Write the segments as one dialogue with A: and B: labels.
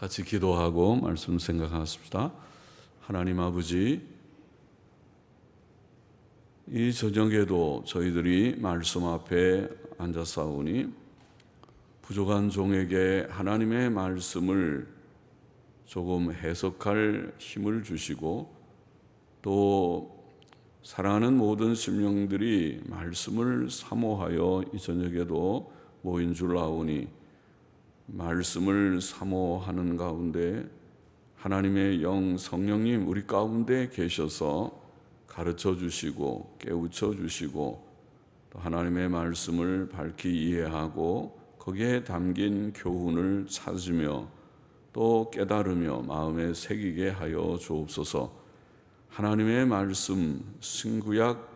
A: 같이 기도하고 말씀 생각하십시다. 하나님 아버지, 이 저녁에도 저희들이 말씀 앞에 앉아싸우니 부족한 종에게 하나님의 말씀을 조금 해석할 힘을 주시고, 또 사랑하는 모든 심령들이 말씀을 사모하여 이 저녁에도 모인 줄 아오니, 말씀을 사모하는 가운데 하나님의 영 성령님 우리 가운데 계셔서 가르쳐 주시고 깨우쳐 주시고, 또 하나님의 말씀을 밝히 이해하고 거기에 담긴 교훈을 찾으며 또 깨달으며 마음에 새기게 하여 주옵소서. 하나님의 말씀, 신구약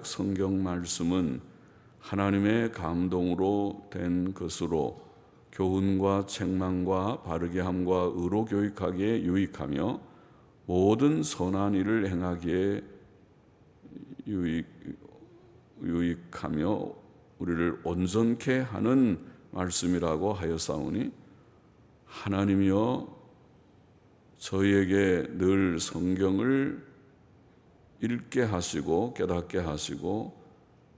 A: 성경 말씀은 하나님의 감동으로 된 것으로 교훈과 책망과 바르게 함과 의로 교육하기에 유익하며 모든 선한 일을 행하기에 유익하며 우리를 온전케 하는 말씀이라고 하였사오니, 하나님이여 저희에게 늘 성경을 읽게 하시고 깨닫게 하시고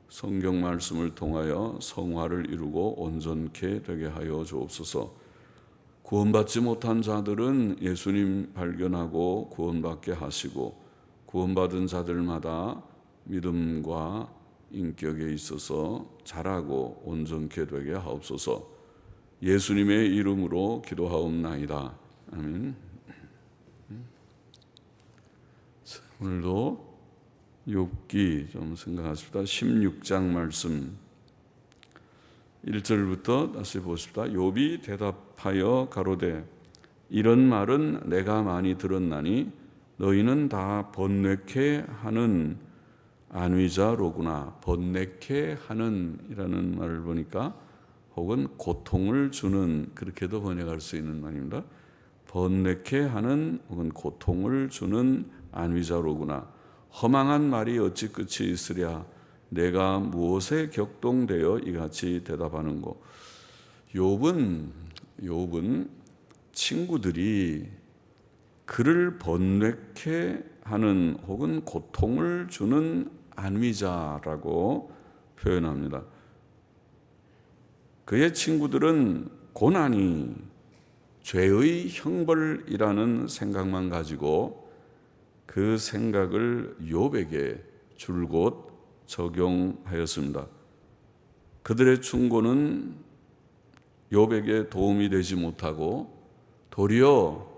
A: 성경 말씀을 통하여 성화를 이루고 온전케 되게 하여 주옵소서. 구원받지 못한 자들은 예수님 발견하고 구원받게 하시고, 구원받은 자들마다 믿음과 인격에 있어서 자라고 온전케 되게 하옵소서. 예수님의 이름으로 기도하옵나이다. 아멘. 오늘도 욥기 좀 생각하십시다. 16장 말씀 1절부터 다시 보십시다. 욥이 대답하여 가로되 이런 말은 내가 많이 들었나니 너희는 다 번뇌케 하는 안위자로구나. 번뇌케 하는 이라는 말을 보니까 혹은 고통을 주는, 그렇게도 번역할 수 있는 말입니다. 번뇌케 하는 혹은 고통을 주는 안위자로구나. 허망한 말이 어찌 끝이 있으랴. 내가 무엇에 격동되어 이같이 대답하는고. 욥은 친구들이 그를 번뇌케 하는 혹은 고통을 주는 안위자라고 표현합니다. 그의 친구들은 고난이 죄의 형벌이라는 생각만 가지고 그 생각을 욥에게 줄곧 적용하였습니다. 그들의 충고는 욥에게 도움이 되지 못하고 도리어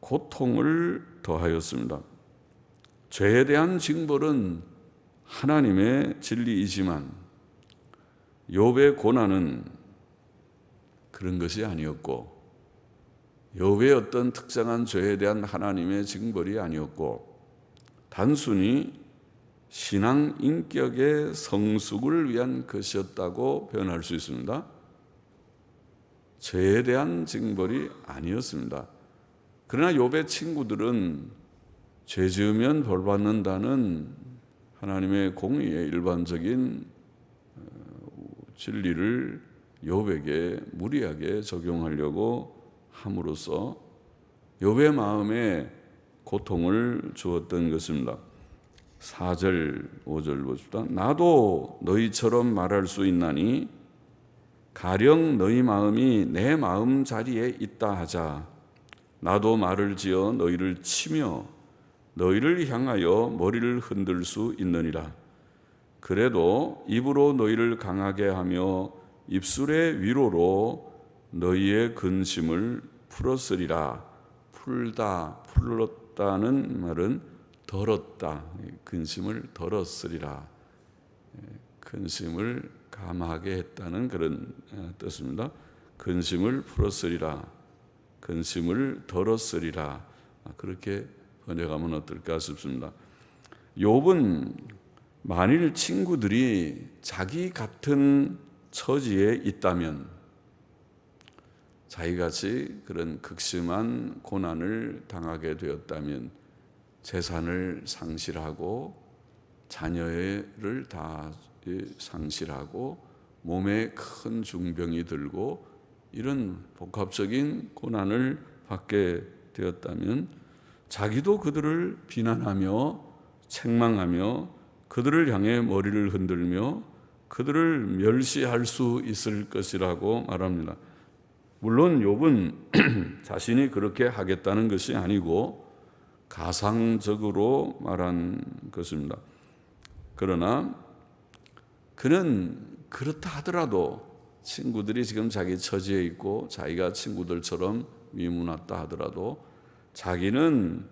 A: 고통을 더하였습니다. 죄에 대한 징벌은 하나님의 진리이지만 욥의 고난은 그런 것이 아니었고, 욥의 어떤 특정한 죄에 대한 하나님의 징벌이 아니었고, 단순히 신앙 인격의 성숙을 위한 것이었다고 표현할 수 있습니다. 죄에 대한 징벌이 아니었습니다. 그러나 욥의 친구들은 죄 지으면 벌 받는다는 하나님의 공의의 일반적인 진리를 욥에게 무리하게 적용하려고 함으로써 욥의 마음에 고통을 주었던 것입니다. 4절 5절 보십시다. 나도 너희처럼 말할 수 있나니 가령 너희 마음이 내 마음 자리에 있다 하자. 나도 말을 지어 너희를 치며 너희를 향하여 머리를 흔들 수 있느니라. 그래도 입으로 너희를 강하게 하며 입술의 위로로 너희의 근심을 풀었으리라. 풀었다는 말은 덜었다. 근심을 덜었으리라. 근심을 감하게 했다는 그런 뜻입니다. 근심을 풀었으리라. 근심을 덜었으리라. 그렇게 번역하면 어떨까 싶습니다. 욥은 만일 친구들이 자기 같은 처지에 있다면, 자기같이 그런 극심한 고난을 당하게 되었다면 재산을 상실하고 자녀를 다 상실하고 몸에 큰 중병이 들고 이런 복합적인 고난을 받게 되었다면 자기도 그들을 비난하며 책망하며 그들을 향해 머리를 흔들며 그들을 멸시할 수 있을 것이라고 말합니다. 물론 욥은 자신이 그렇게 하겠다는 것이 아니고 가상적으로 말한 것입니다. 그러나 그는 그렇다 하더라도 친구들이 지금 자기 처지에 있고 자기가 친구들처럼 미문왔다 하더라도 자기는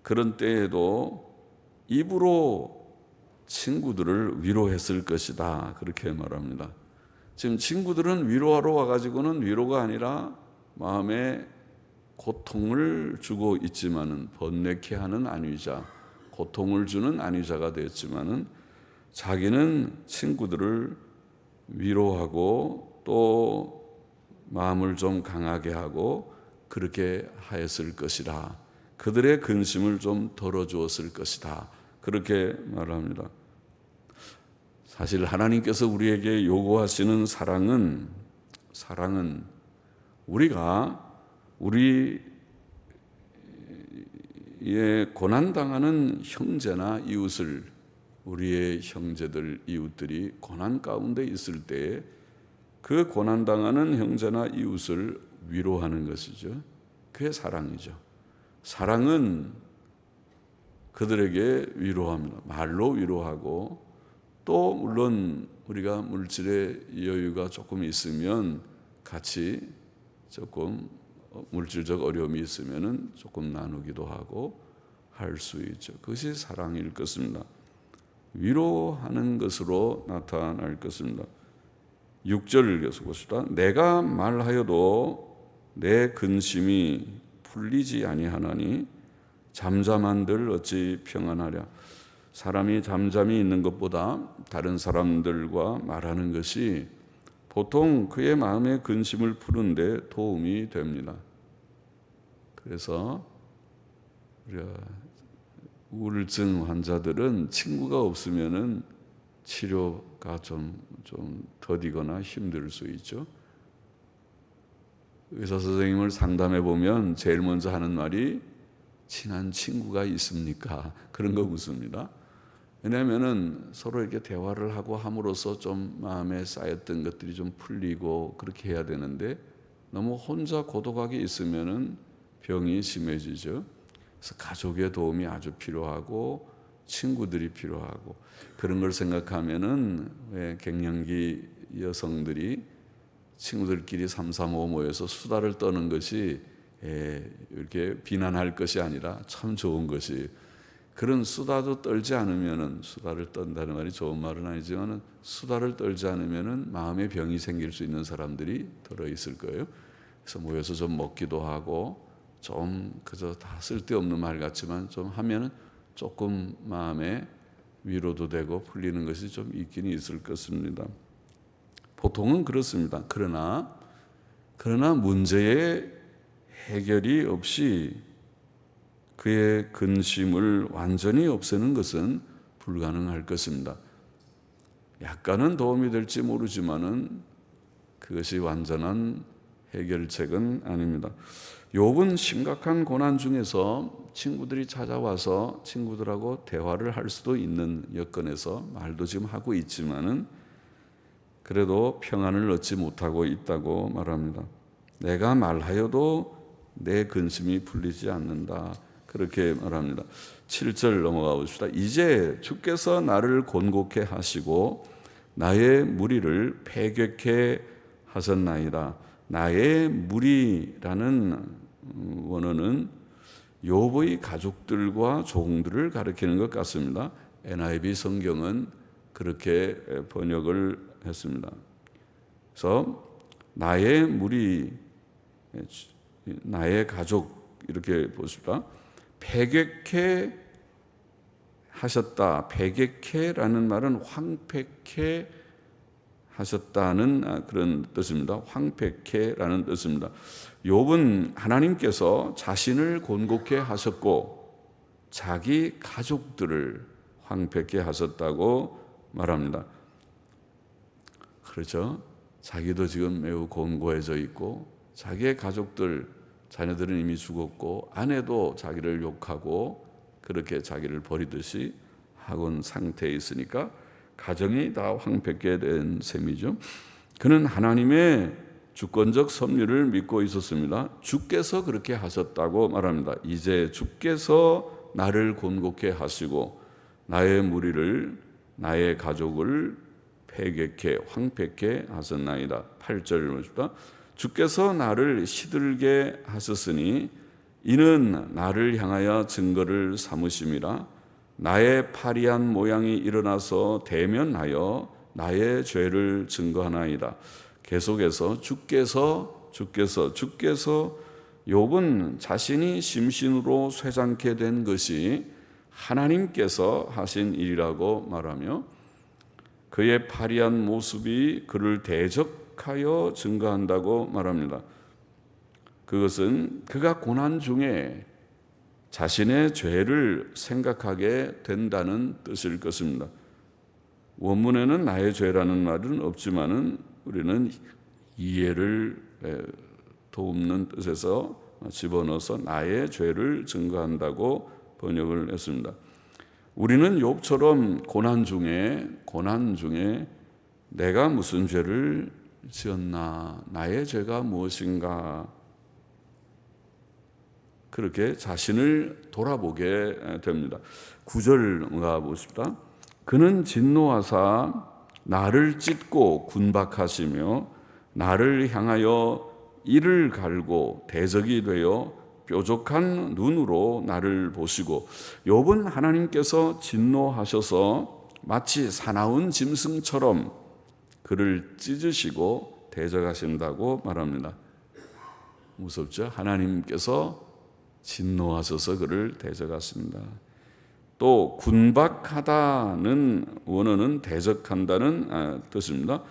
A: 그런 때에도 입으로 친구들을 위로했을 것이다, 그렇게 말합니다. 지금 친구들은 위로하러 와가지고는 위로가 아니라 마음에 고통을 주고 있지만은, 번뇌케 하는 안위자, 고통을 주는 안위자가 되었지만은 자기는 친구들을 위로하고 또 마음을 좀 강하게 하고 그렇게 하였을 것이라, 그들의 근심을 좀 덜어주었을 것이다, 그렇게 말합니다. 사실 하나님께서 우리에게 요구하시는 사랑은 우리가 우리의 고난당하는 형제나 이웃을, 우리의 형제들, 이웃들이 고난 가운데 있을 때에 그 고난당하는 형제나 이웃을 위로하는 것이죠. 그게 사랑이죠. 사랑은 그들에게 위로합니다. 말로 위로하고, 또 물론 우리가 물질의 여유가 조금 있으면 같이 조금 물질적 어려움이 있으면 조금 나누기도 하고 할 수 있죠. 그것이 사랑일 것입니다. 위로하는 것으로 나타날 것입니다. 6절을 계속 보시다. 내가 말하여도 내 근심이 풀리지 아니하나니 잠잠한들 어찌 평안하랴. 사람이 잠잠히 있는 것보다 다른 사람들과 말하는 것이 보통 그의 마음의 근심을 푸는데 도움이 됩니다. 그래서 우리가 우울증 환자들은 친구가 없으면은 치료가 좀 더디거나 힘들 수 있죠. 의사 선생님을 상담해 보면 제일 먼저 하는 말이 친한 친구가 있습니까? 그런 거 묻습니다. 왜냐하면은 서로 이렇게 대화를 하고 함으로써 좀 마음에 쌓였던 것들이 좀 풀리고 그렇게 해야 되는데 너무 혼자 고독하게 있으면은 병이 심해지죠. 그래서 가족의 도움이 아주 필요하고 친구들이 필요하고, 그런 걸 생각하면은 왜 갱년기 여성들이 친구들끼리 3, 3, 5 모여서 수다를 떠는 것이 이렇게 비난할 것이 아니라 참 좋은 것이, 그런 수다도 떨지 않으면은, 수다를 떤다는 말이 좋은 말은 아니지만은 수다를 떨지 않으면은 마음의 병이 생길 수 있는 사람들이 들어 있을 거예요. 그래서 모여서 좀 먹기도 하고, 좀 그저 다 쓸데없는 말 같지만 좀 하면은 조금 마음에 위로도 되고 풀리는 것이 좀 있긴 있을 것입니다. 보통은 그렇습니다. 그러나 문제의 해결이 없이 그의 근심을 완전히 없애는 것은 불가능할 것입니다. 약간은 도움이 될지 모르지만은 그것이 완전한 해결책은 아닙니다. 욥은 심각한 고난 중에서 친구들이 찾아와서 친구들하고 대화를 할 수도 있는 여건에서 말도 지금 하고 있지만은 그래도 평안을 얻지 못하고 있다고 말합니다. 내가 말하여도 내 근심이 풀리지 않는다, 그렇게 말합니다. 7절 넘어가 봅시다. 이제 주께서 나를 곤고케 하시고 나의 무리를 패격케 하셨나이다. 나의 무리라는 원어는 욥의 가족들과 종들을 가리키는 것 같습니다. NIV 성경은 그렇게 번역을 했습니다. 그래서 나의 무리, 나의 가족, 이렇게 보십시다. 패격케 하셨다. 패격케라는 말은 황폐케 하셨다는 그런 뜻입니다. 황폐케라는 뜻입니다. 욥은 하나님께서 자신을 곤고케 하셨고 자기 가족들을 황폐케 하셨다고 말합니다. 그렇죠? 자기도 지금 매우 곤고해져 있고 자기의 가족들, 자녀들은 이미 죽었고 아내도 자기를 욕하고 그렇게 자기를 버리듯이 하곤 상태에 있으니까 가정이 다 황폐게 된 셈이죠. 그는 하나님의 주권적 섭리를 믿고 있었습니다. 주께서 그렇게 하셨다고 말합니다. 이제 주께서 나를 곤고케 하시고 나의 무리를, 나의 가족을 패객해 황폐케 하셨나이다. 8절 보십시다. 주께서 나를 시들게 하셨으니 이는 나를 향하여 증거를 삼으심이라. 나의 파리한 모양이 일어나서 대면하여 나의 죄를 증거하나이다. 계속해서 주께서 욥은 자신이 심신으로 쇠잔케 된 것이 하나님께서 하신 일이라고 말하며 그의 파리한 모습이 그를 대적하여 증거한다고 말합니다. 그것은 그가 고난 중에 자신의 죄를 생각하게 된다는 뜻일 것입니다. 원문에는 나의 죄라는 말은 없지만은 우리는 이해를 돕는 뜻에서 집어넣어서 나의 죄를 증거한다고 번역을 했습니다. 우리는 욥처럼 고난 중에 내가 무슨 죄를 지었나, 나의 죄가 무엇인가, 그렇게 자신을 돌아보게 됩니다. 9절 가보십시다. 그는 진노하사 나를 찢고 군박하시며 나를 향하여 이를 갈고 대적이 되어 뾰족한 눈으로 나를 보시고, 욥은 하나님께서 진노하셔서 마치 사나운 짐승처럼 그를 찢으시고 대적하신다고 말합니다. 무섭죠? 하나님께서 진노하셔서 그를 대적하십니다. 또 군박하다는 원어는 대적한다는 뜻입니다.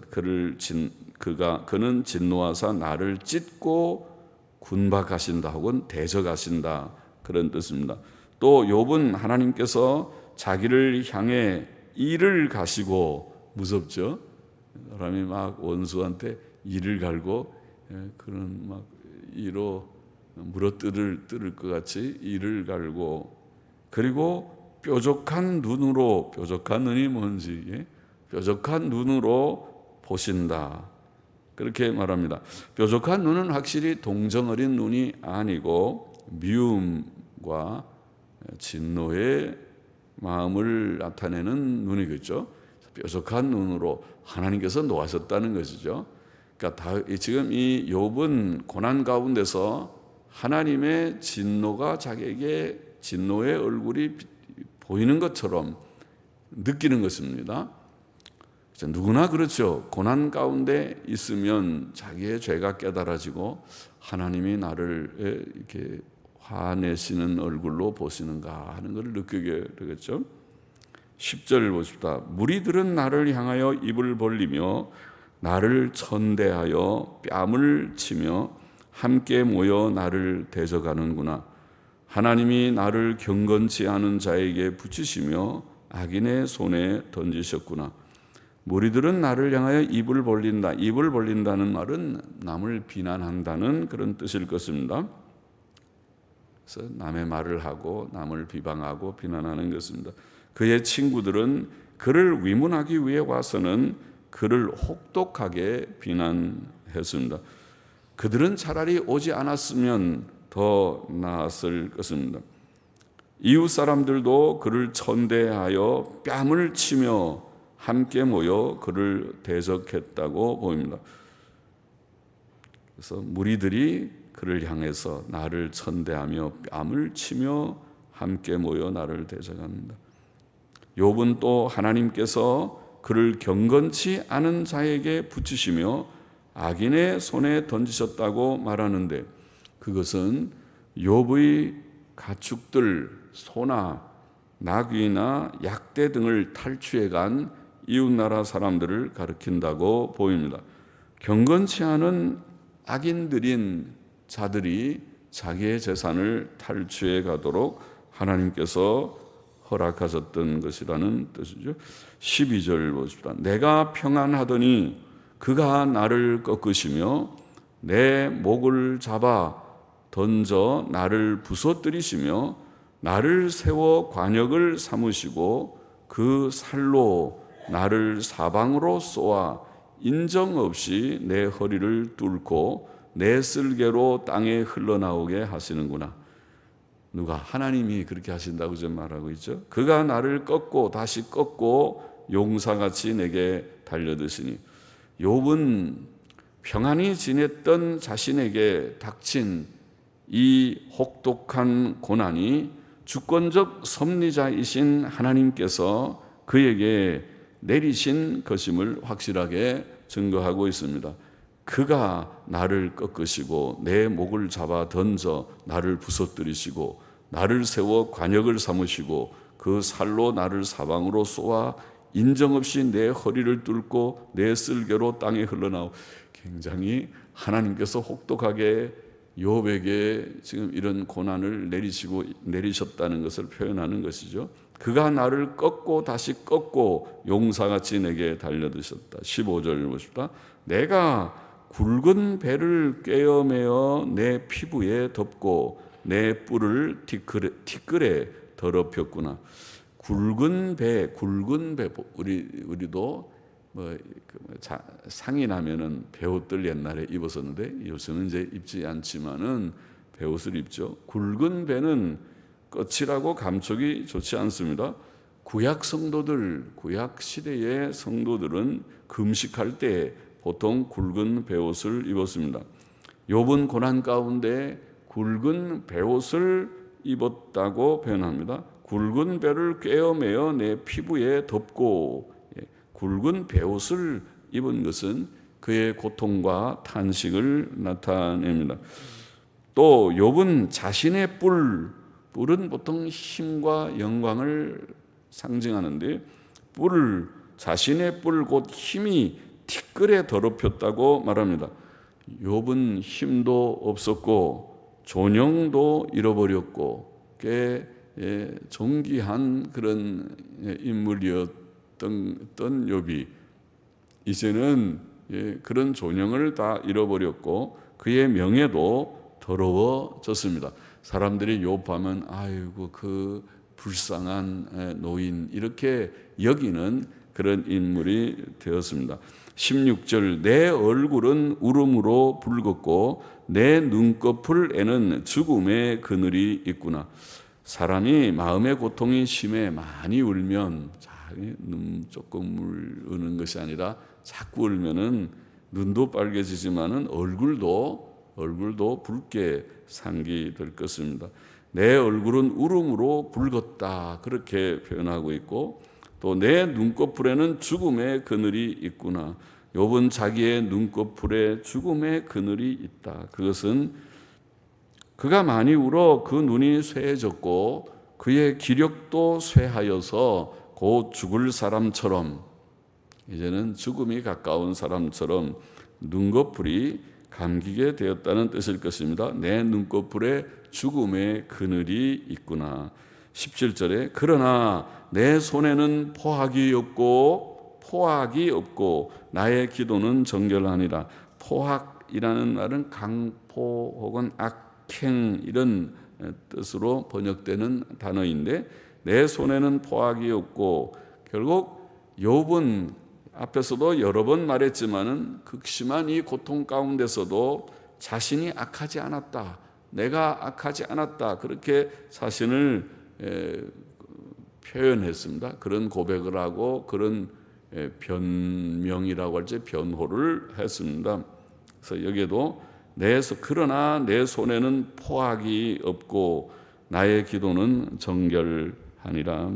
A: 그래서 그는 진노하사 나를 찢고 군박하신다 혹은 대적하신다, 그런 뜻입니다. 또 욥은 하나님께서 자기를 향해 이를 가시고, 무섭죠? 사람이 막 원수한테 이를 갈고 그런 막 이로 물어뜯을 것 같이 이를 갈고, 그리고 뾰족한 눈으로, 뾰족한 눈이 뭔지, 뾰족한 눈으로 보신다, 그렇게 말합니다. 뾰족한 눈은 확실히 동정어린 눈이 아니고 미움과 진노의 마음을 나타내는 눈이겠죠. 뾰족한 눈으로 하나님께서 노하셨다는 것이죠. 그러니까 지금 이 욥은 고난 가운데서 하나님의 진노가 자기에게 진노의 얼굴이 보이는 것처럼 느끼는 것입니다. 누구나 그렇죠. 고난 가운데 있으면 자기의 죄가 깨달아지고 하나님이 나를 이렇게 화내시는 얼굴로 보시는가 하는 것을 느끼게 되겠죠. 10절 보십시다. 무리들은 나를 향하여 입을 벌리며 나를 천대하여 뺨을 치며 함께 모여 나를 대적하는구나. 하나님이 나를 경건치 않은 자에게 붙이시며 악인의 손에 던지셨구나. 무리들은 나를 향하여 입을 벌린다. 입을 벌린다는 말은 남을 비난한다는 그런 뜻일 것입니다. 그래서 남의 말을 하고 남을 비방하고 비난하는 것입니다. 그의 친구들은 그를 위문하기 위해 와서는 그를 혹독하게 비난했습니다. 그들은 차라리 오지 않았으면 더 나았을 것입니다. 이웃 사람들도 그를 천대하여 뺨을 치며 함께 모여 그를 대적했다고 보입니다. 그래서 무리들이 그를 향해서 나를 천대하며 뺨을 치며 함께 모여 나를 대적합니다. 욥은 또 하나님께서 그를 경건치 않은 자에게 붙이시며 악인의 손에 던지셨다고 말하는데, 그것은 욥의 가축들, 소나 나귀나 약대 등을 탈취해간 이웃나라 사람들을 가리킨다고 보입니다. 경건치 않은 악인들인 자들이 자기의 재산을 탈취해 가도록 하나님께서 허락하셨던 것이라는 뜻이죠. 12절 보십시다. 내가 평안하더니 그가 나를 꺾으시며 내 목을 잡아 던져 나를 부서뜨리시며 나를 세워 관역을 삼으시고 그 살로 나를 사방으로 쏘아 인정 없이 내 허리를 뚫고 내 쓸개로 땅에 흘러나오게 하시는구나. 누가? 하나님이 그렇게 하신다고 좀 말하고 있죠. 그가 나를 꺾고 다시 꺾고 용사같이 내게 달려드시니. 욥은 평안히 지냈던 자신에게 닥친 이 혹독한 고난이 주권적 섭리자이신 하나님께서 그에게 내리신 것임을 확실하게 증거하고 있습니다. 그가 나를 꺾으시고 내 목을 잡아 던져 나를 부서뜨리시고 나를 세워 관역을 삼으시고 그 살로 나를 사방으로 쏘아 인정없이 내 허리를 뚫고 내 쓸개로 땅에 흘러나오. 굉장히 하나님께서 혹독하게 욥에게 지금 이런 고난을 내리셨다는 것을 표현하는 것이죠. 그가 나를 꺾고 다시 꺾고 용사같이 내게 달려드셨다. 15절 보십시다. 내가 굵은 배를 꿰어매어 내 피부에 덮고 내 뿔을 티끌에 더럽혔구나. 굵은 배. 우리도 상이 나면은 배옷들 옛날에 입었었는데 요즘은 이제 입지 않지만은 배옷을 입죠. 굵은 배는 거칠하고 감촉이 좋지 않습니다. 구약 시대의 성도들은 금식할 때 보통 굵은 배옷을 입었습니다. 욥은 고난 가운데 굵은 배옷을 입었다고 표현합니다. 굵은 배를 꿰어매어 내 피부에 덮고. 굵은 배옷을 입은 것은 그의 고통과 탄식을 나타냅니다. 또 욥은 자신의 뿔은 보통 힘과 영광을 상징하는데 자신의 뿔 곧 힘이 티끌에 더럽혔다고 말합니다. 욥은 힘도 없었고 존영도 잃어버렸고 꽤 존귀한 그런 인물이었던 욥이 이제는 그런 존영을 다 잃어버렸고 그의 명예도 더러워졌습니다. 사람들이 욥하면 아이고 그 불쌍한 노인 이렇게 여기는 그런 인물이 되었습니다. 16절 내 얼굴은 울음으로 붉었고 내 눈꺼풀에는 죽음의 그늘이 있구나. 사람이 마음의 고통이 심해 많이 울면 눈 조금 우는 것이 아니라 자꾸 울면은 눈도 빨개지지만은 얼굴도 붉게 상기될 것입니다. 내 얼굴은 울음으로 붉었다 그렇게 표현하고 있고 또 내 눈꺼풀에는 죽음의 그늘이 있구나. 욥은 자기의 눈꺼풀에 죽음의 그늘이 있다. 그것은 그가 많이 울어 그 눈이 쇠해졌고 그의 기력도 쇠하여서 곧 죽을 사람처럼 이제는 죽음이 가까운 사람처럼 눈꺼풀이 감기게 되었다는 뜻일 것입니다. 내 눈꺼풀에 죽음의 그늘이 있구나. 17절에 그러나 내 손에는 포악이 없고 나의 기도는 정결하니라. 포악이라는 말은 강포 혹은 악행 이런 뜻으로 번역되는 단어인데 내 손에는 포악이 없고 결국 욥은 앞에서도 여러 번 말했지만은 극심한 이 고통 가운데서도 자신이 악하지 않았다. 내가 악하지 않았다. 그렇게 자신을 표현했습니다. 그런 고백을 하고 그런 변명이라고 할지 변호를 했습니다. 그래서 여기에도 그러나 내 손에는 포악이 없고 나의 기도는 정결하니라.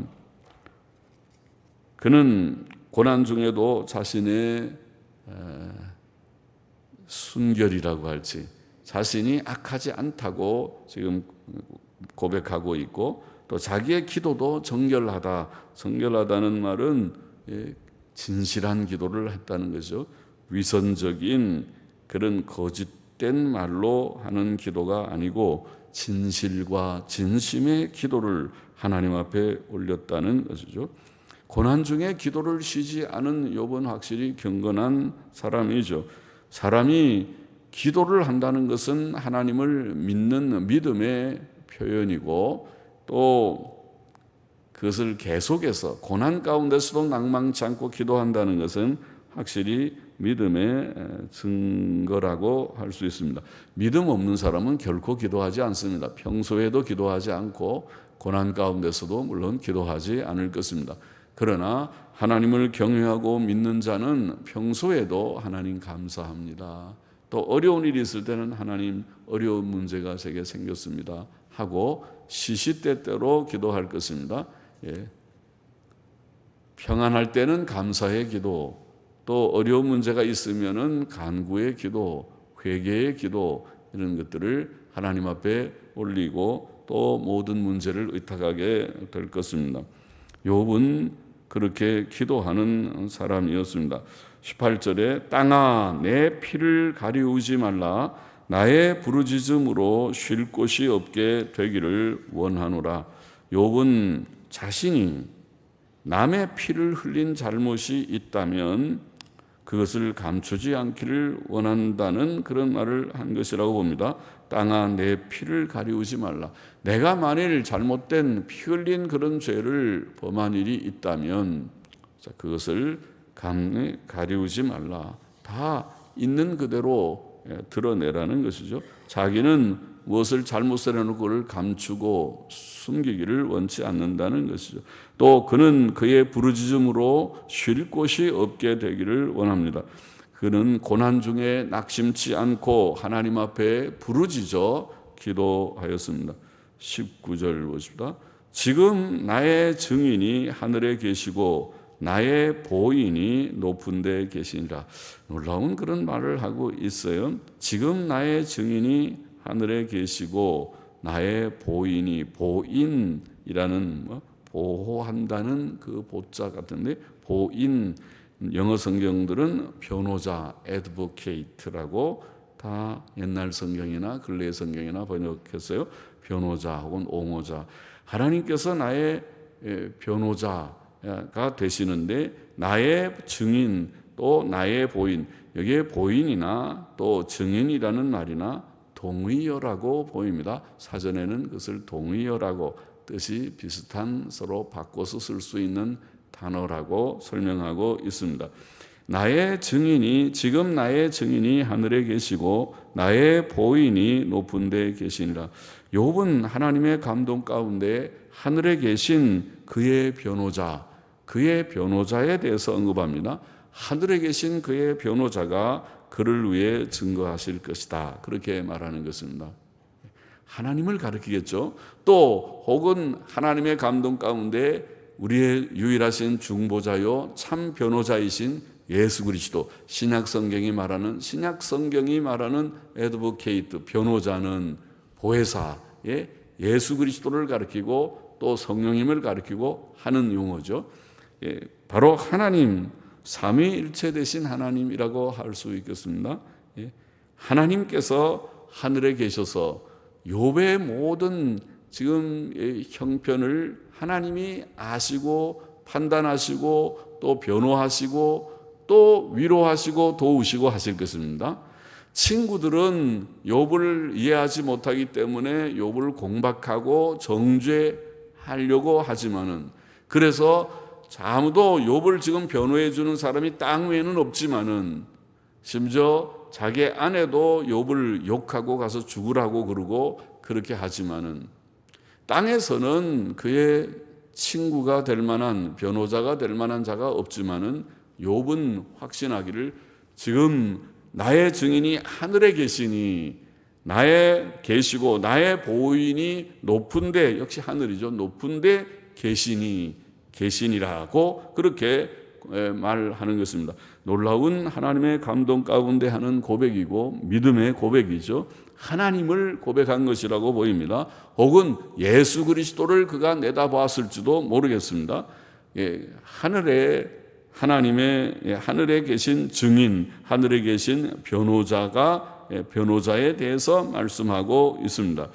A: 그는 고난 중에도 자신의 순결이라고 할지 자신이 악하지 않다고 지금 고백하고 있고 또 자기의 기도도 정결하다. 정결하다는 말은 진실한 기도를 했다는 거죠. 위선적인 그런 거짓된 말로 하는 기도가 아니고 진실과 진심의 기도를 하나님 앞에 올렸다는 것이죠. 고난 중에 기도를 쉬지 않은 욥은 확실히 경건한 사람이죠. 사람이 기도를 한다는 것은 하나님을 믿는 믿음의 표현이고, 또 그것을 계속해서 고난 가운데서도 낭망치 않고 기도한다는 것은 확실히 믿음의 증거라고 할 수 있습니다. 믿음 없는 사람은 결코 기도하지 않습니다. 평소에도 기도하지 않고 고난 가운데서도 물론 기도하지 않을 것입니다. 그러나 하나님을 경외하고 믿는 자는 평소에도 하나님 감사합니다. 또 어려운 일이 있을 때는 하나님, 어려운 문제가 제게 생겼습니다 하고 시시때때로 기도할 것입니다. 평안할 때는 감사의 기도, 또 어려운 문제가 있으면은 간구의 기도, 회개의 기도, 이런 것들을 하나님 앞에 올리고 또 모든 문제를 의탁하게 될 것입니다. 욥은 그렇게 기도하는 사람이었습니다. 18절에 땅아 내 피를 가리우지 말라, 나의 부르짖음으로 쉴 곳이 없게 되기를 원하노라. 욥은 자신이 남의 피를 흘린 잘못이 있다면 그것을 감추지 않기를 원한다는 그런 말을 한 것이라고 봅니다. 땅아 내 피를 가리우지 말라. 내가 만일 잘못된 피 흘린 그런 죄를 범한 일이 있다면 그것을 가리우지 말라. 다 있는 그대로 드러내라는 것이죠. 자기는 무엇을 잘못을 해놓고 그걸 감추고 숨기기를 원치 않는다는 것이죠. 또 그는 그의 부르짖음으로 쉴 곳이 없게 되기를 원합니다. 그는 고난 중에 낙심치 않고 하나님 앞에 부르짖어 기도하였습니다. 19절 보십니다. 지금 나의 증인이 하늘에 계시고 나의 보인이 높은 데 계시니라. 놀라운 그런 말을 하고 있어요. 지금 나의 증인이 하늘에 계시고 나의 보인이, 보인이라는 보호한다는 그 보자 같은데, 보인, 영어 성경들은 변호자, advocate라고 다 옛날 성경이나 근래 성경이나 번역했어요. 변호자 혹은 옹호자. 하나님께서 나의 변호자가 되시는데 나의 증인 또 나의 보인, 여기에 보인이나 또 증인이라는 말이나 동의어라고 보입니다. 사전에는 그것을 동의어라고, 뜻이 비슷한 서로 바꿔서 쓸 수 있는 단어라고 설명하고 있습니다. 나의 증인이, 지금 나의 증인이 하늘에 계시고 나의 보인이 높은 데 계시니라. 욥은 하나님의 감동 가운데 하늘에 계신 그의 변호자, 그의 변호자에 대해서 언급합니다. 하늘에 계신 그의 변호자가 그를 위해 증거하실 것이다, 그렇게 말하는 것입니다. 하나님을 가리키겠죠. 또 혹은 하나님의 감동 가운데 우리의 유일하신 중보자요 참 변호자이신 예수 그리스도, 신약 성경이 말하는 애드보케이트, 변호자는 보혜사의 예수 그리스도를 가리키고 또 성령님을 가리키고 하는 용어죠. 바로 하나님, 삼위일체 되신 하나님이라고 할 수 있겠습니다. 하나님께서 하늘에 계셔서 욥의 모든 지금 형편을 하나님이 아시고 판단하시고 또 변호하시고 또 위로하시고 도우시고 하실 것입니다. 친구들은 욥을 이해하지 못하기 때문에 욥을 공박하고 정죄하려고 하지만은, 그래서 아무도 욥을 지금 변호해 주는 사람이 땅 외에는 없지만은, 심지어 자기 아내도 욥을 욕하고 가서 죽으라고 그러고 그렇게 하지만은, 땅에서는 그의 친구가 될 만한, 변호자가 될 만한 자가 없지만은 욥은 확신하기를 지금 나의 증인이 하늘에 계시니, 나의 계시고 나의 보인이 높은데, 역시 하늘이죠, 높은데 계시니라고 그렇게 말하는 것입니다. 놀라운 하나님의 감동 가운데 하는 고백이고 믿음의 고백이죠. 하나님을 고백한 것이라고 보입니다. 혹은 예수 그리스도를 그가 내다보았을지도 모르겠습니다. 하늘에 계신 증인, 하늘에 계신 변호자가 변호자에 대해서 말씀하고 있습니다.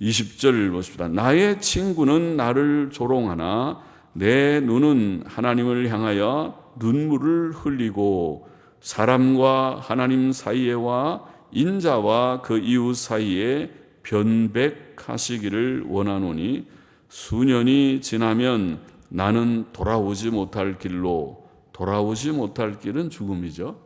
A: 20절 보십시다. 나의 친구는 나를 조롱하나 내 눈은 하나님을 향하여 눈물을 흘리고 사람과 하나님 사이에와 인자와 그 이웃 사이에 변백하시기를 원하노니 수년이 지나면 나는 돌아오지 못할 길로, 돌아오지 못할 길은 죽음이죠.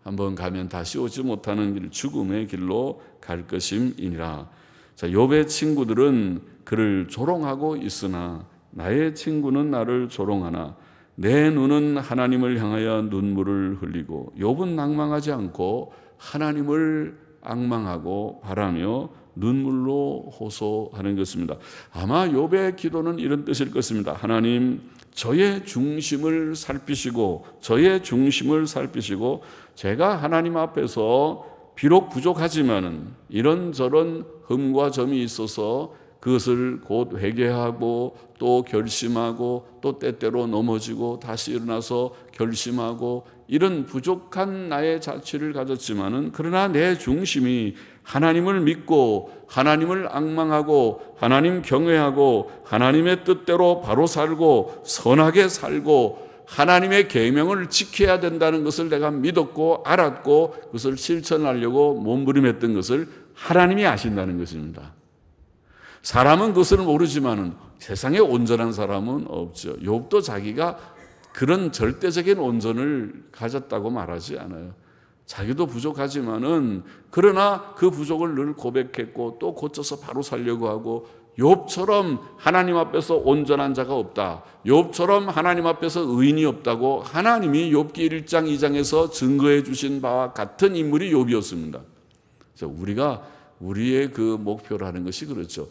A: 한번 가면 다시 오지 못하는 길, 죽음의 길로 갈 것임이니라. 자, 욥의 친구들은 그를 조롱하고 있으나 나의 친구는 나를 조롱하나 내 눈은 하나님을 향하여 눈물을 흘리고, 욥은 낭망하지 않고 하나님을 앙망하고 바라며 눈물로 호소하는 것입니다. 아마 욥의 기도는 이런 뜻일 것입니다. 하나님, 저의 중심을 살피시고, 저의 중심을 살피시고, 제가 하나님 앞에서 비록 부족하지만은 이런저런 흠과 점이 있어서 그것을 곧 회개하고 또 결심하고 또 때때로 넘어지고 다시 일어나서 결심하고, 이런 부족한 나의 자취를 가졌지만은 그러나 내 중심이 하나님을 믿고 하나님을 앙망하고 하나님 경외하고 하나님의 뜻대로 바로 살고 선하게 살고 하나님의 계명을 지켜야 된다는 것을 내가 믿었고 알았고 그것을 실천하려고 몸부림했던 것을 하나님이 아신다는 것입니다. 사람은 그것을 모르지만은 세상에 온전한 사람은 없죠. 욥도 자기가 그런 절대적인 온전을 가졌다고 말하지 않아요. 자기도 부족하지만은 그러나 그 부족을 늘 고백했고 또 고쳐서 바로 살려고 하고, 욥처럼 하나님 앞에서 온전한 자가 없다, 욥처럼 하나님 앞에서 의인이 없다고 하나님이 욥기 1장 2장에서 증거해 주신 바와 같은 인물이 욥이었습니다. 우리가 우리의 그 목표라는 것이 그렇죠.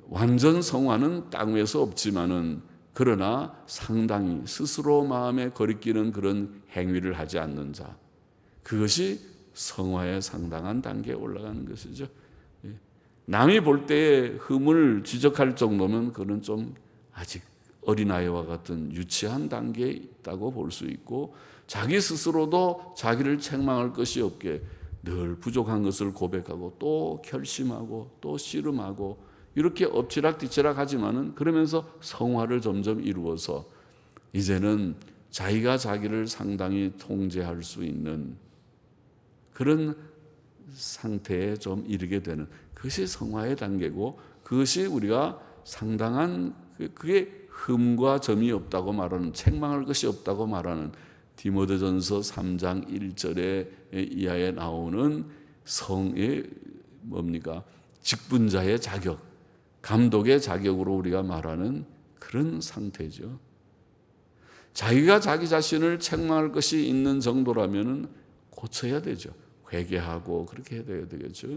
A: 완전 성화는 땅 위에서 없지만은 그러나 상당히 스스로 마음에 거리끼는 그런 행위를 하지 않는 자, 그것이 성화의 상당한 단계에 올라가는 것이죠. 남이 볼 때의 흠을 지적할 정도면 그는 좀 아직 어린아이와 같은 유치한 단계에 있다고 볼 수 있고, 자기 스스로도 자기를 책망할 것이 없게 늘 부족한 것을 고백하고 또 결심하고 또 씨름하고 이렇게 엎치락뒤치락 하지만은 그러면서 성화를 점점 이루어서 이제는 자기가 자기를 상당히 통제할 수 있는 그런 상태에 좀 이르게 되는, 그것이 성화의 단계고, 그것이 우리가 상당한, 그게 흠과 점이 없다고 말하는, 책망할 것이 없다고 말하는 디모데전서 3장 1절에 이하에 나오는 성의 뭡니까? 직분자의 자격, 감독의 자격으로 우리가 말하는 그런 상태죠. 자기가 자기 자신을 책망할 것이 있는 정도라면 고쳐야 되죠. 회개하고 그렇게 해야 되겠죠.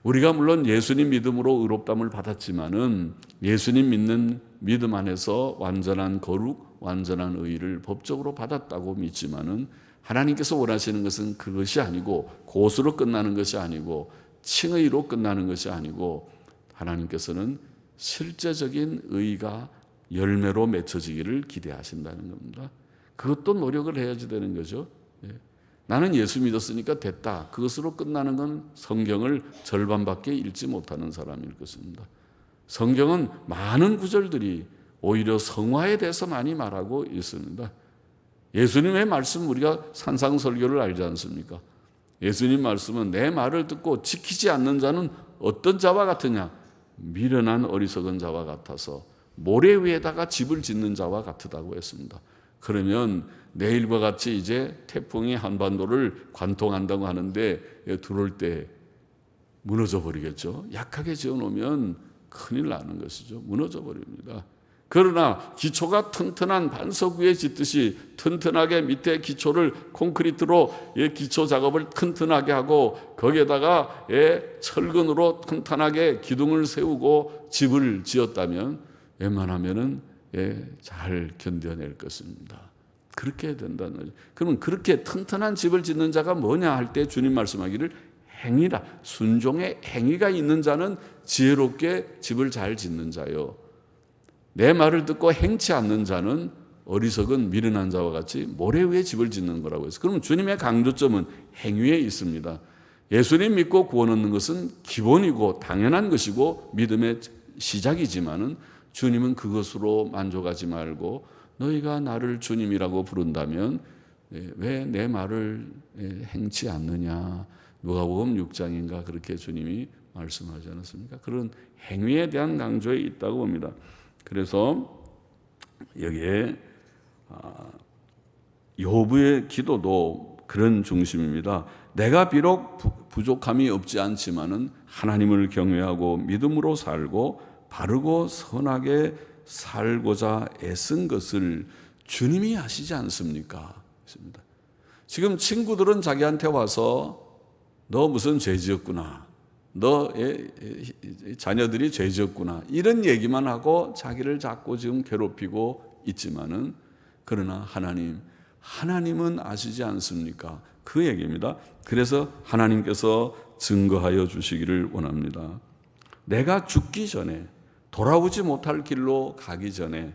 A: 우리가 물론 예수님 믿음으로 의롭다함을 받았지만은 예수님 믿는 믿음 안에서 완전한 거룩, 완전한 의를 법적으로 받았다고 믿지만은 하나님께서 원하시는 것은 그것이 아니고, 고수로 끝나는 것이 아니고, 칭의로 끝나는 것이 아니고, 하나님께서는 실제적인 의가 열매로 맺혀지기를 기대하신다는 겁니다. 그것도 노력을 해야지 되는 거죠. 나는 예수 믿었으니까 됐다, 그것으로 끝나는 건 성경을 절반밖에 읽지 못하는 사람일 것입니다. 성경은 많은 구절들이 오히려 성화에 대해서 많이 말하고 있습니다. 예수님의 말씀, 우리가 산상설교를 알지 않습니까? 예수님 말씀은 내 말을 듣고 지키지 않는 자는 어떤 자와 같으냐? 미련한 어리석은 자와 같아서 모래 위에다가 집을 짓는 자와 같다고 했습니다. 그러면 내일과 같이 이제 태풍이 한반도를 관통한다고 하는데 들어올 때 무너져 버리겠죠. 약하게 지어놓으면 큰일 나는 것이죠. 무너져 버립니다. 그러나 기초가 튼튼한 반석 위에 짓듯이 튼튼하게 밑에 기초를 콘크리트로 기초 작업을 튼튼하게 하고 거기에다가 철근으로 튼튼하게 기둥을 세우고 집을 지었다면 웬만하면은 잘 견뎌낼 것입니다. 그렇게 해야 된다는 거죠. 그러면 그렇게 튼튼한 집을 짓는 자가 뭐냐 할 때 주님 말씀하기를 행위라, 순종의 행위가 있는 자는 지혜롭게 집을 잘 짓는 자요, 내 말을 듣고 행치 않는 자는 어리석은 미련한 자와 같이 모래 위에 집을 짓는 거라고 해서, 그럼 주님의 강조점은 행위에 있습니다. 예수님 믿고 구원 얻는 것은 기본이고 당연한 것이고 믿음의 시작이지만은 주님은 그것으로 만족하지 말고 너희가 나를 주님이라고 부른다면 왜 내 말을 행치 않느냐. 누가복음 6장인가 그렇게 주님이 말씀하지 않았습니까? 그런 행위에 대한 강조에 있다고 봅니다. 그래서 여기에 욥의 기도도 그런 중심입니다. 내가 비록 부족함이 없지 않지만은 하나님을 경외하고 믿음으로 살고 바르고 선하게 살고자 애쓴 것을 주님이 아시지 않습니까? 지금 친구들은 자기한테 와서 너 무슨 죄 지었구나, 너 자녀들이 죄 지었구나 이런 얘기만 하고 자기를 자꾸 지금 괴롭히고 있지만은 그러나 하나님은 아시지 않습니까? 그 얘기입니다. 그래서 하나님께서 증거하여 주시기를 원합니다. 내가 죽기 전에, 돌아오지 못할 길로 가기 전에,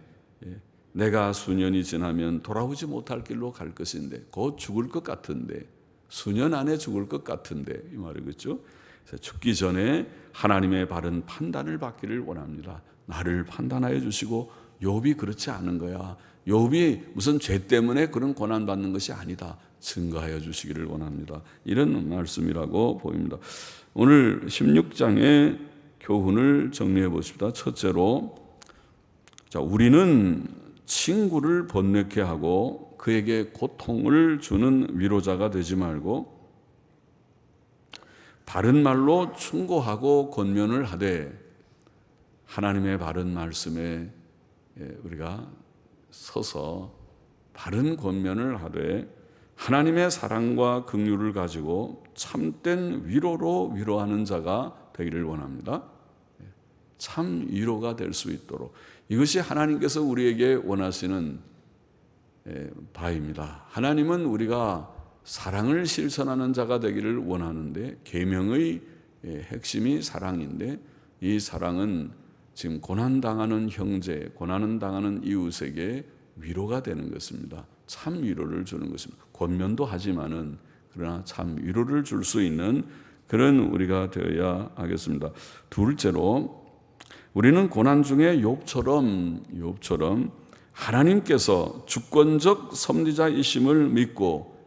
A: 내가 수년이 지나면 돌아오지 못할 길로 갈 것인데 곧 죽을 것 같은데, 수년 안에 죽을 것 같은데 이 말이겠죠. 그래서 죽기 전에 하나님의 바른 판단을 받기를 원합니다. 나를 판단하여 주시고 욥이 그렇지 않은 거야. 욥이 무슨 죄 때문에 그런 고난받는 것이 아니다. 증거하여 주시기를 원합니다. 이런 말씀이라고 보입니다. 오늘 16장의 교훈을 정리해 보십시다. 첫째로, 우리는 친구를 번뇌케 하고 그에게 고통을 주는 위로자가 되지 말고 바른 말로 충고하고 권면을 하되 하나님의 바른 말씀에 우리가 서서 바른 권면을 하되 하나님의 사랑과 긍휼을 가지고 참된 위로로 위로하는 자가 되기를 원합니다. 참 위로가 될 수 있도록, 이것이 하나님께서 우리에게 원하시는 바입니다. 하나님은 우리가 사랑을 실천하는 자가 되기를 원하는데, 계명의 핵심이 사랑인데 이 사랑은 지금 고난당하는 형제, 고난당하는 이웃에게 위로가 되는 것입니다. 참 위로를 주는 것입니다. 권면도 하지만은 그러나 참 위로를 줄 수 있는 그런 우리가 되어야 하겠습니다. 둘째로, 우리는 고난 중에 욥처럼 하나님께서 주권적 섭리자이심을 믿고,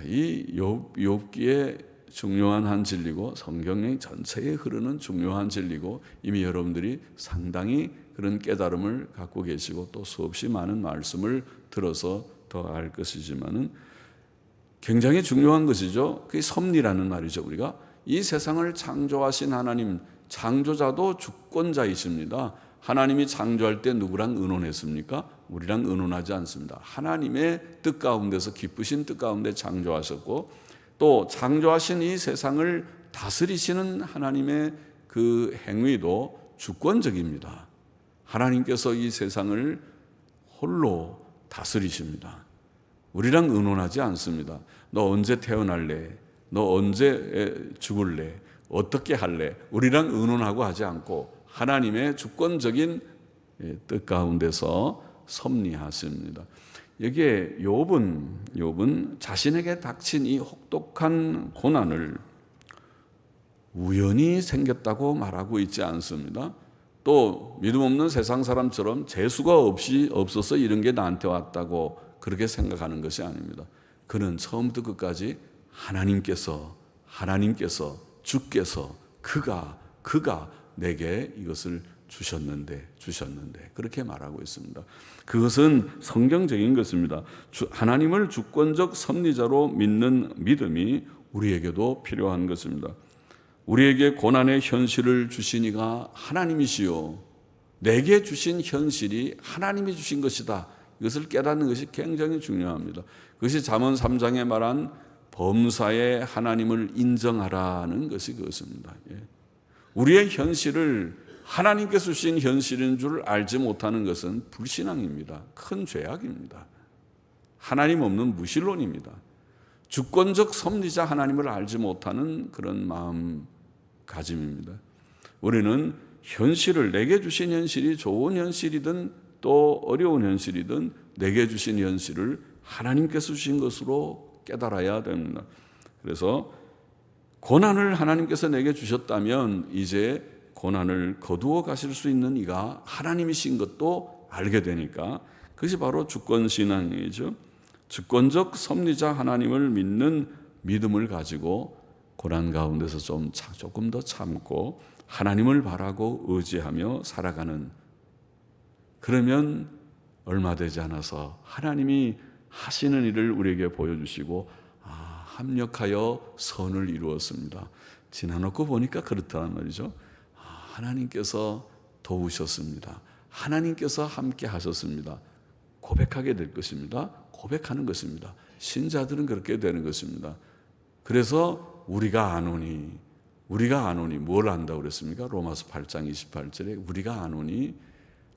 A: 이 욥기의 중요한 한 진리고 성경 전체에 흐르는 중요한 진리고, 이미 여러분들이 상당히 그런 깨달음을 갖고 계시고 또 수없이 많은 말씀을 들어서 더 알 것이지만은 굉장히 중요한 것이죠. 그게 섭리라는 말이죠. 우리가 이 세상을 창조하신 하나님, 창조자도 주권자이십니다. 하나님이 창조할 때 누구랑 의논했습니까? 우리랑 의논하지 않습니다. 하나님의 뜻 가운데서, 기쁘신 뜻 가운데 창조하셨고, 또 창조하신 이 세상을 다스리시는 하나님의 그 행위도 주권적입니다. 하나님께서 이 세상을 홀로 다스리십니다. 우리랑 의논하지 않습니다. 너 언제 태어날래? 너 언제 죽을래? 어떻게 할래? 우리랑 의논하고 하지 않고 하나님의 주권적인 뜻 가운데서 섭리하십니다. 여기에 욥은 자신에게 닥친 이 혹독한 고난을 우연히 생겼다고 말하고 있지 않습니다. 또 믿음 없는 세상 사람처럼 재수가 없어서 이런 게 나한테 왔다고 그렇게 생각하는 것이 아닙니다. 그는 처음부터 끝까지 하나님께서 주께서 그가 내게 이것을 주셨는데 그렇게 말하고 있습니다. 그것은 성경적인 것입니다. 하나님을 주권적 섭리자로 믿는 믿음이 우리에게도 필요한 것입니다. 우리에게 고난의 현실을 주신 이가 하나님이시요, 내게 주신 현실이 하나님이 주신 것이다. 이것을 깨닫는 것이 굉장히 중요합니다. 그것이 잠언 3장에 말한 범사에 하나님을 인정하라는 것이 그것입니다. 우리의 현실을 하나님께서 주신 현실인 줄 알지 못하는 것은 불신앙입니다. 큰 죄악입니다. 하나님 없는 무신론입니다. 주권적 섭리자 하나님을 알지 못하는 그런 마음가짐입니다. 우리는 현실을, 내게 주신 현실이 좋은 현실이든 또 어려운 현실이든 내게 주신 현실을 하나님께서 주신 것으로 깨달아야 됩니다. 그래서 고난을 하나님께서 내게 주셨다면 이제 고난을 거두어 가실 수 있는 이가 하나님이신 것도 알게 되니까 그것이 바로 주권신앙이죠. 주권적 섭리자 하나님을 믿는 믿음을 가지고 고난 가운데서 조금 더 참고 하나님을 바라고 의지하며 살아가는, 그러면 얼마 되지 않아서 하나님이 하시는 일을 우리에게 보여주시고 합력하여 선을 이루었습니다. 지나놓고 보니까 그렇다는 말이죠. 하나님께서 도우셨습니다. 하나님께서 함께 하셨습니다. 고백하게 될 것입니다. 고백하는 것입니다. 신자들은 그렇게 되는 것입니다. 그래서 우리가 아노니 뭘 안다고 그랬습니까? 로마서 8장 28절에 우리가 아노니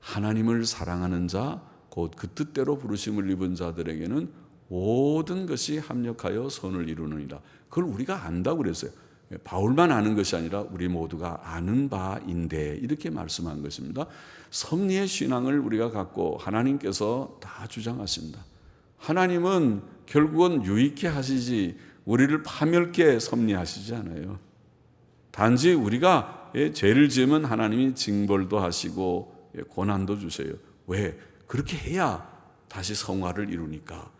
A: 하나님을 사랑하는 자 곧 그 뜻대로 부르심을 입은 자들에게는 모든 것이 합력하여 선을 이루느니라. 그걸 우리가 안다고 그랬어요. 바울만 아는 것이 아니라 우리 모두가 아는 바인데 이렇게 말씀한 것입니다. 섭리의 신앙을 우리가 갖고 하나님께서 다 주장하십니다. 하나님은 결국은 유익해 하시지 우리를 파멸케 섭리하시지 않아요. 단지 우리가 죄를 지으면 하나님이 징벌도 하시고 고난도 주세요. 왜? 그렇게 해야 다시 성화를 이루니까.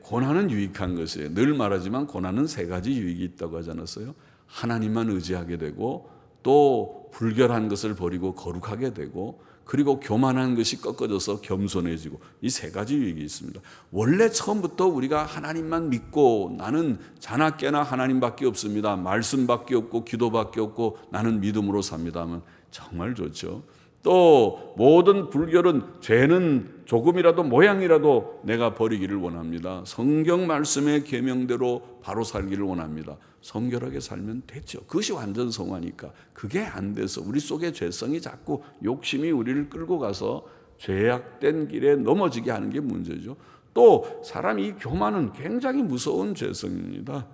A: 고난은 유익한 것이에요. 늘 말하지만 고난은 세 가지 유익이 있다고 하지 않았어요? 하나님만 의지하게 되고, 또 불결한 것을 버리고 거룩하게 되고, 그리고 교만한 것이 꺾어져서 겸손해지고, 이 세 가지 유익이 있습니다. 원래 처음부터 우리가 하나님만 믿고 나는 자나깨나 하나님밖에 없습니다, 말씀밖에 없고 기도밖에 없고 나는 믿음으로 삽니다 하면 정말 좋죠. 또 모든 불결은, 죄는 조금이라도 모양이라도 내가 버리기를 원합니다. 성경 말씀의 계명대로 바로 살기를 원합니다. 성결하게 살면 됐죠. 그것이 완전 성화니까. 그게 안 돼서 우리 속에 죄성이 자꾸 욕심이 우리를 끌고 가서 죄악된 길에 넘어지게 하는 게 문제죠. 또 사람이 교만은 굉장히 무서운 죄성입니다.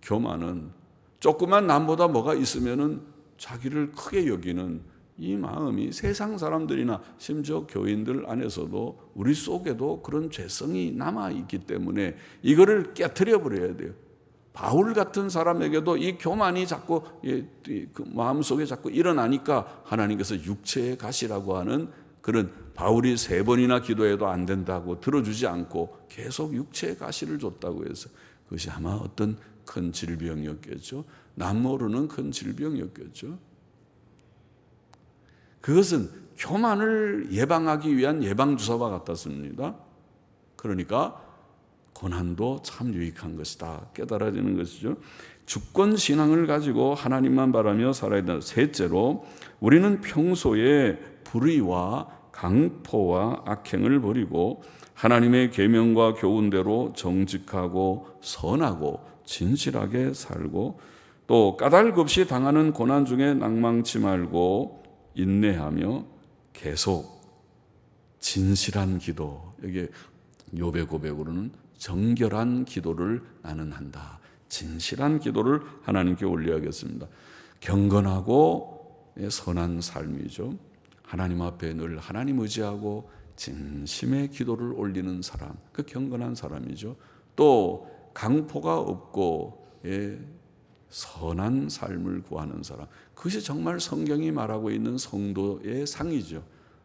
A: 교만은 조그만 남보다 뭐가 있으면은 자기를 크게 여기는 이 마음이 세상 사람들이나 심지어 교인들 안에서도 우리 속에도 그런 죄성이 남아있기 때문에 이거를 깨트려 버려야 돼요. 바울 같은 사람에게도 이 교만이 자꾸 그 마음속에 자꾸 일어나니까 하나님께서 육체의 가시라고 하는, 그런 바울이 3번이나 기도해도 안 된다고 들어주지 않고 계속 육체의 가시를 줬다고 해서 그것이 아마 어떤 큰 질병이었겠죠. 남 모르는 큰 질병이었겠죠. 그것은 교만을 예방하기 위한 예방주사와 같았습니다. 그러니까 고난도 참 유익한 것이다 깨달아지는 것이죠. 주권신앙을 가지고 하나님만 바라며 살아야 된다. 셋째로, 우리는 평소에 불의와 강포와 악행을 버리고 하나님의 계명과 교훈대로 정직하고 선하고 진실하게 살고, 또 까닭 없이 당하는 고난 중에 낭망치 말고 인내하며 계속 진실한 기도, 여기 욥의 고백으로는 정결한 기도를 나는 한다. 진실한 기도를 하나님께 올려야겠습니다. 경건하고 선한 삶이죠. 하나님 앞에 늘 하나님 의지하고 진심의 기도를 올리는 사람, 그 경건한 사람이죠. 또 강포가 없고 선한 삶을 구하는 사람, 그것이 정말 성경이 말하고 있는 성도의 상이죠.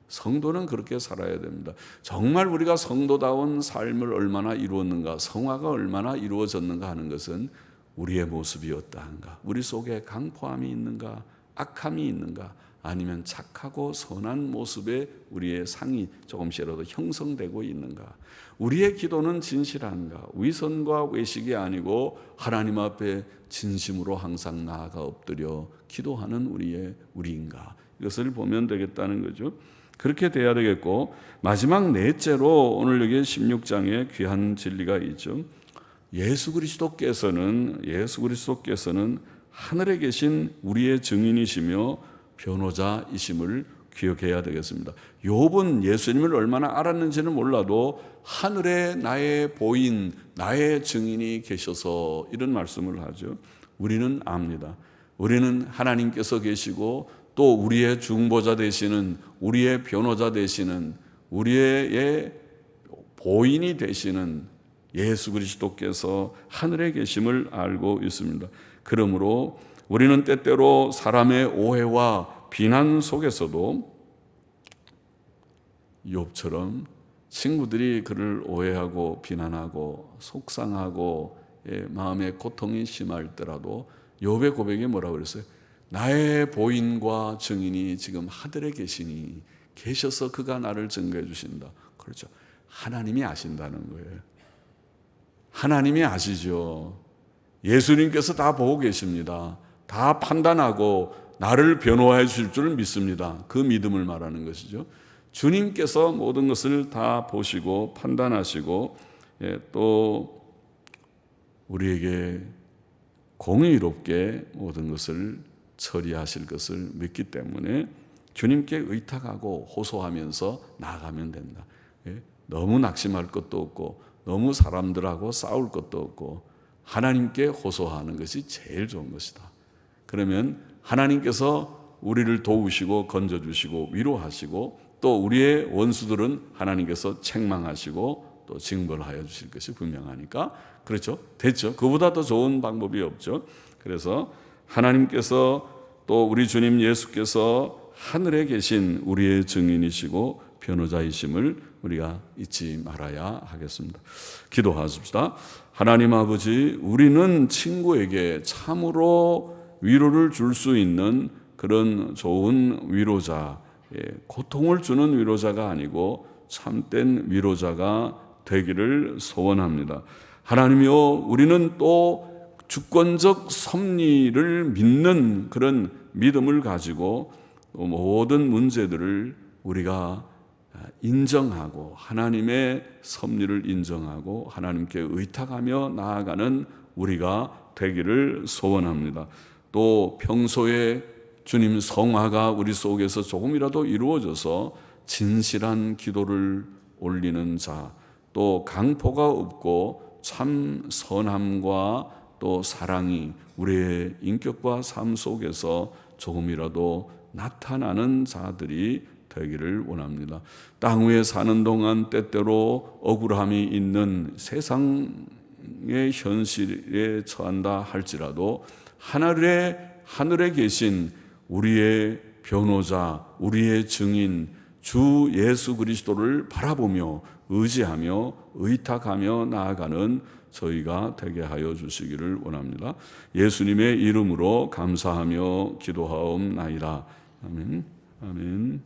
A: 성도는 그렇게 살아야 됩니다. 정말 우리가 성도다운 삶을 얼마나 이루었는가, 성화가 얼마나 이루어졌는가 하는 것은 우리의 모습이 어떠한가, 우리 속에 강포함이 있는가, 악함이 있는가, 아니면 착하고 선한 모습에 우리의 상이 조금씩이라도 형성되고 있는가, 우리의 기도는 진실한가, 위선과 외식이 아니고 하나님 앞에 진심으로 항상 나아가 엎드려 기도하는 우리인가, 이것을 보면 되겠다는 거죠. 그렇게 돼야 되겠고, 마지막 넷째로 오늘 여기 16장에 귀한 진리가 있죠. 예수 그리스도께서는 하늘에 계신 우리의 증인이시며 변호자이심을 기억해야 되겠습니다. 욥은 예수님을 얼마나 알았는지는 몰라도 하늘에 나의 보인, 나의 증인이 계셔서 이런 말씀을 하죠. 우리는 압니다. 우리는 하나님께서 계시고 또 우리의 중보자 되시는, 우리의 변호자 되시는, 우리의 보인이 되시는 예수 그리스도께서 하늘에 계심을 알고 있습니다. 그러므로 우리는 때때로 사람의 오해와 비난 속에서도 욥처럼 친구들이 그를 오해하고 비난하고 속상하고 마음의 고통이 심할 때라도 욥의 고백이 뭐라고 그랬어요? 나의 보인과 증인이 지금 하늘에 계셔서 그가 나를 증거해 주신다. 그렇죠. 하나님이 아신다는 거예요. 하나님이 아시죠. 예수님께서 다 보고 계십니다. 다 판단하고 나를 변호해 주실 줄 믿습니다. 그 믿음을 말하는 것이죠. 주님께서 모든 것을 다 보시고 판단하시고 또 우리에게 공의롭게 모든 것을 처리하실 것을 믿기 때문에 주님께 의탁하고 호소하면서 나아가면 된다. 너무 낙심할 것도 없고 너무 사람들하고 싸울 것도 없고 하나님께 호소하는 것이 제일 좋은 것이다. 그러면 하나님께서 우리를 도우시고 건져주시고 위로하시고 또 우리의 원수들은 하나님께서 책망하시고 또 징벌하여 주실 것이 분명하니까 그렇죠. 됐죠. 그보다 더 좋은 방법이 없죠. 그래서 하나님께서 또 우리 주님 예수께서 하늘에 계신 우리의 증인이시고 변호자이심을 우리가 잊지 말아야 하겠습니다. 기도하십시다. 하나님 아버지, 우리는 친구에게 참으로 위로를 줄 수 있는 그런 좋은 위로자, 고통을 주는 위로자가 아니고 참된 위로자가 되기를 소원합니다. 하나님이여, 우리는 또 주권적 섭리를 믿는 그런 믿음을 가지고 모든 문제들을 우리가 인정하고 하나님의 섭리를 인정하고 하나님께 의탁하며 나아가는 우리가 되기를 소원합니다. 또 평소에 주님 성화가 우리 속에서 조금이라도 이루어져서 진실한 기도를 올리는 자, 또 강포가 없고 참 선함과 또 사랑이 우리의 인격과 삶 속에서 조금이라도 나타나는 자들이 되기를 원합니다. 땅 위에 사는 동안 때때로 억울함이 있는 세상의 현실에 처한다 할지라도 하늘에 계신 우리의 변호자, 우리의 증인 주 예수 그리스도를 바라보며 의지하며 의탁하며 나아가는 저희가 되게 하여 주시기를 원합니다. 예수님의 이름으로 감사하며 기도하옵나이다. 아멘. 아멘.